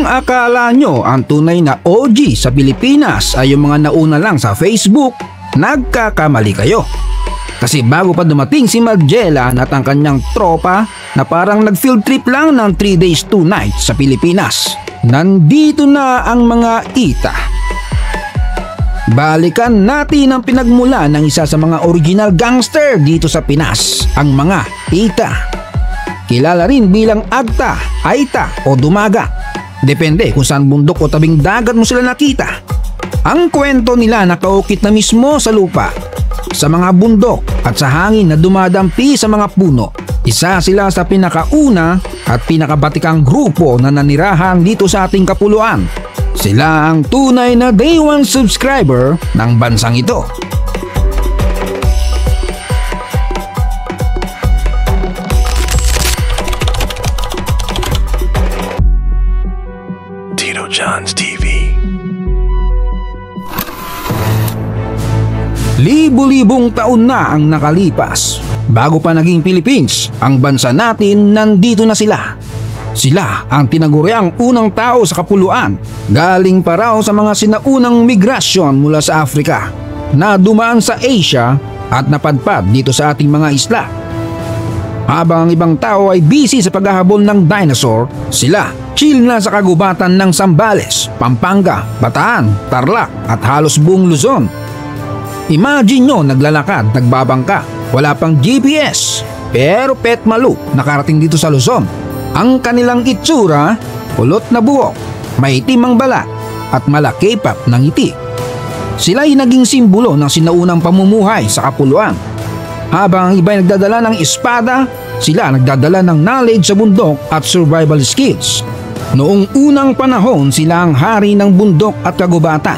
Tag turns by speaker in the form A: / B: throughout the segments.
A: akala nyo ang tunay na OG sa Pilipinas ay yung mga nauna lang sa Facebook, nagkakamali kayo. Kasi bago pa dumating si Magellan at ang kanyang tropa na parang nag-field trip lang ng 3 days 2 nights sa Pilipinas, nandito na ang mga Ita. Balikan natin ang pinagmula ng isa sa mga original gangster dito sa Pinas, ang mga Ita. Kilala rin bilang Agta, Aita o Dumaga. Depende kung saan bundok o tabing dagat mo sila nakita. Ang kwento nila nakaukit na mismo sa lupa, sa mga bundok at sa hangin na dumadampi sa mga puno. Isa sila sa pinakauna at pinakabatikang grupo na nanirahan dito sa ating kapuluan. Sila ang tunay na day 1 subscriber ng bansang ito.
B: Tito John's TV.
A: Libo-libong taon na ang nakalipas. Bago pa naging Philippines, ang bansa natin, nandito na sila. Sila ang tinaguriang unang tao sa kapuluan. Galing pa raw sa mga sinaunang migrasyon mula sa Africa na dumaan sa Asia at napadpad dito sa ating mga isla. Habang ang ibang tao ay busy sa paghahabol ng dinosaur, sila chill na sa kagubatan ng Zambales, Pampanga, Bataan, Tarlac at halos buong Luzon. Imagine nyo naglalakad, nagbabangka, wala pang GPS, pero petmalu nakarating dito sa Luzon. Ang kanilang itsura, kulot na buhok, maitim ang balat at malaki pa ng ngiti. Sila'y naging simbolo ng sinaunang pamumuhay sa kapuluan. Habang ang iba'y nagdadala ng espada, sila nagdadala ng knowledge sa bundok at survival skills. Noong unang panahon, sila ang hari ng bundok at kagubatan.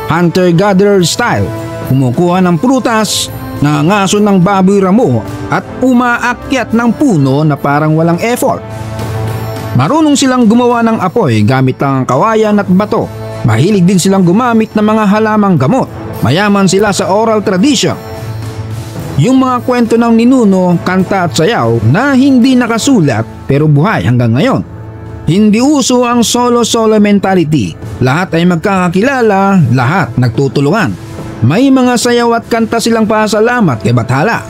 A: Hunter-gatherer style, kumukuha ng prutas, nangangaso ng baboy ramo at umaakyat ng puno na parang walang effort. Marunong silang gumawa ng apoy gamit ang kawayan at bato. Mahilig din silang gumamit ng mga halamang gamot. Mayaman sila sa oral tradition. Yung mga kwento ng ninuno, kanta at sayaw na hindi nakasulat pero buhay hanggang ngayon. Hindi uso ang solo-solo mentality. Lahat ay magkakakilala, lahat nagtutulungan. May mga sayaw at kanta silang pasalamat kay Bathala.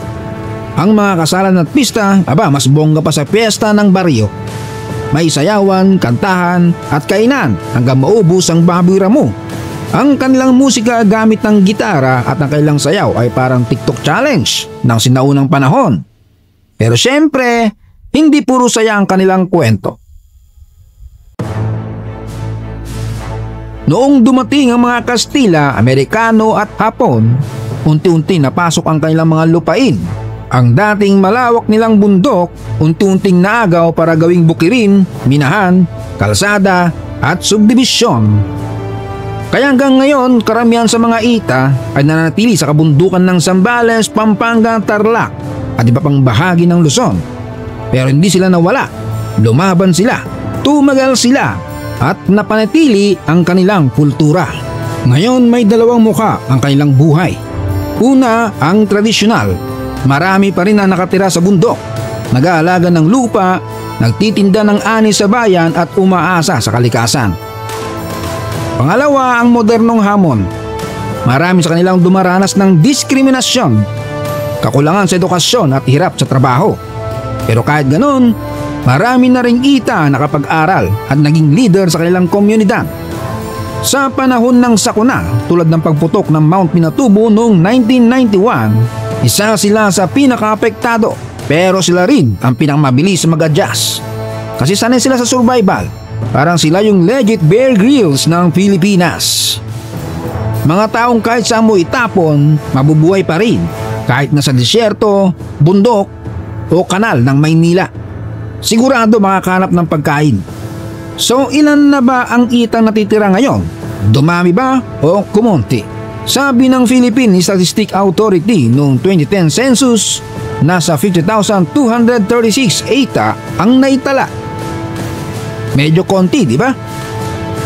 A: Ang mga kasalan at pista, mas bongga pa sa piyesta ng baryo. May sayawan, kantahan at kainan hanggang maubos ang baboy ramo. Ang kanilang musika gamit ng gitara at ang kanilang sayaw ay parang TikTok challenge ng sinaunang panahon. Pero syempre, hindi puro saya ang kanilang kwento. Noong dumating ang mga Kastila, Amerikano at Hapon, unti-unti napasok ang kanilang mga lupain. Ang dating malawak nilang bundok, unti-unting naagaw para gawing bukirin, minahan, kalsada at subdibisyon. Kaya hanggang ngayon, karamihan sa mga Ita ay nananatili sa kabundukan ng Zambales, Pampanga, Tarlac at iba pang bahagi ng Luzon. Pero hindi sila nawala, lumaban sila, tumagal sila at napanatili ang kanilang kultura. Ngayon may dalawang muka ang kanilang buhay. Una, ang tradisyonal. Marami pa rin na nakatira sa bundok, nag-aalaga ng lupa, nagtitinda ng ani sa bayan at umaasa sa kalikasan. Pangalawa, ang modernong hamon. Marami sa kanilang dumaranas ng diskriminasyon, kakulangan sa edukasyon at hirap sa trabaho. Pero kahit ganon, marami na ring Ita nakapag-aral at naging leader sa kanilang komunidad. Sa panahon ng sakuna, tulad ng pagputok ng Mount Pinatubo noong 1991, isa sila sa pinaka-apektado, pero sila rin ang pinakamabilis mag-adjust. Kasi sanay sila sa survival, parang sila yung legit Bear Grylls ng Pilipinas. Mga taong kahit saan mo itapon, mabubuhay pa rin, kahit nasa disyerto, bundok o kanal ng Maynila. Sigurado makakahanap ng pagkain. So ilan na ba ang Itang natitira ngayon? Dumami ba o kumonti? Sabi ng Philippine Statistics Authority noong 2010 census, nasa 50,236 Ita ang naitala. Medyo konti, di ba?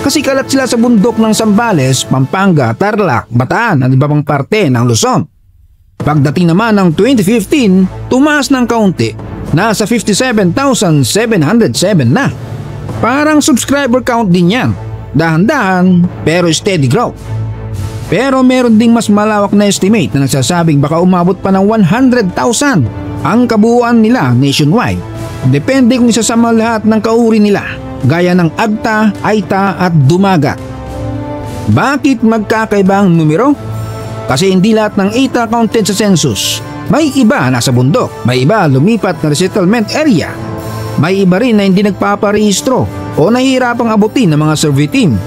A: Kasi kalat sila sa bundok ng Zambales, Pampanga, Tarlac, Bataan at iba pang parte ng Luzon. Pagdating naman ng 2015, tumaas ng kaunti. Nasa 57,707 na. Parang subscriber count din yan. Dahan-dahan pero steady growth. Pero meron ding mas malawak na estimate na nagsasabing baka umabot pa ng 100,000 ang kabuuan nila nationwide. Depende kung isasama lahat ng kauri nila gaya ng Agta, Aita at Dumagat. Bakit magkakaiba ang numero? Kasi hindi lahat ng Aita counted sa census. May iba nasa bundok, may iba lumipat na resettlement area. May iba rin na hindi nagpaparehistro o nahihirapang abutin ng mga survey team.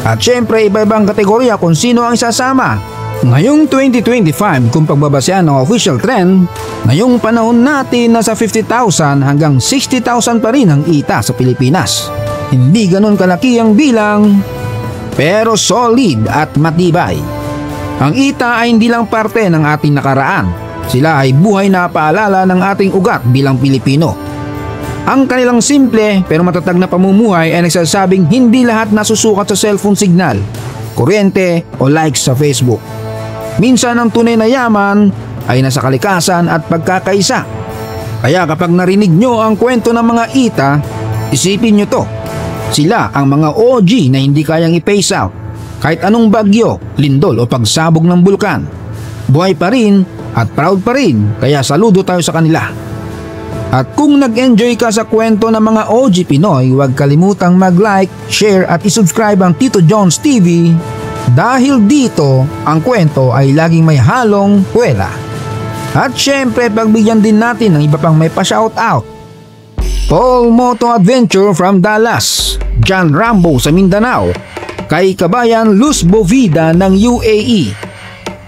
A: At syempre iba-ibang kategorya kung sino ang isasama. Ngayong 2025 kung pagbabasehan ng official trend, ngayong panahon natin nasa 50,000 hanggang 60,000 pa rin ang ita sa Pilipinas. Hindi ganun kalaki ang bilang, pero solid at matibay. Ang ita ay hindi lang parte ng ating nakaraan. Sila ay buhay na paalala ng ating ugat bilang Pilipino. Ang kanilang simple pero matatag na pamumuhay ay nagsasabing hindi lahat nasusukat sa cellphone signal, kuryente o likes sa Facebook. Minsan ang tunay na yaman ay nasa kalikasan at pagkakaisa. Kaya kapag narinig nyo ang kwento ng mga ita, isipin nyo to. Sila ang mga OG na hindi kayang i-pace out kahit anong bagyo, lindol o pagsabog ng bulkan. Buhay pa rin at proud pa rin, kaya saludo tayo sa kanila. At kung nag-enjoy ka sa kwento ng mga OG Pinoy, huwag kalimutang mag-like, share at isubscribe ang Tito John's TV dahil dito ang kwento ay laging may halong kwela. At syempre pagbigyan din natin ng iba pang may pa-shoutout. Paul Moto Adventure from Dallas, John Rambo sa Mindanao, kay Kabayan Luz Bovida ng UAE,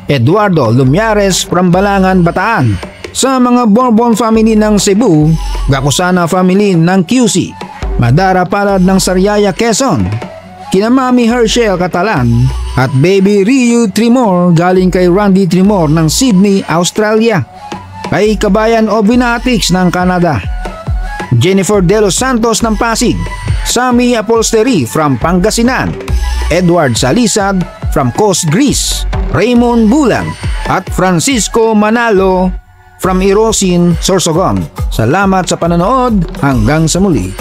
A: Eduardo Lumiares from Balangan, Bataan, sa mga Bourbon family ng Cebu, Gakusana family ng QC, Madara Palad ng Sariaya, Quezon, kina Mami Herschel Catalan at Baby Ryu Trimor galing kay Randy Trimor ng Sydney, Australia, kay Kabayan Obinatics ng Canada, Jennifer De Los Santos ng Pasig, Sammy Apolstery from Pangasinan, Edward Salisad from Coast, Greece, Raymond Bulan at Francisco Manalo from Irosin, Sorsogon. Salamat sa panonood, hanggang sa muli.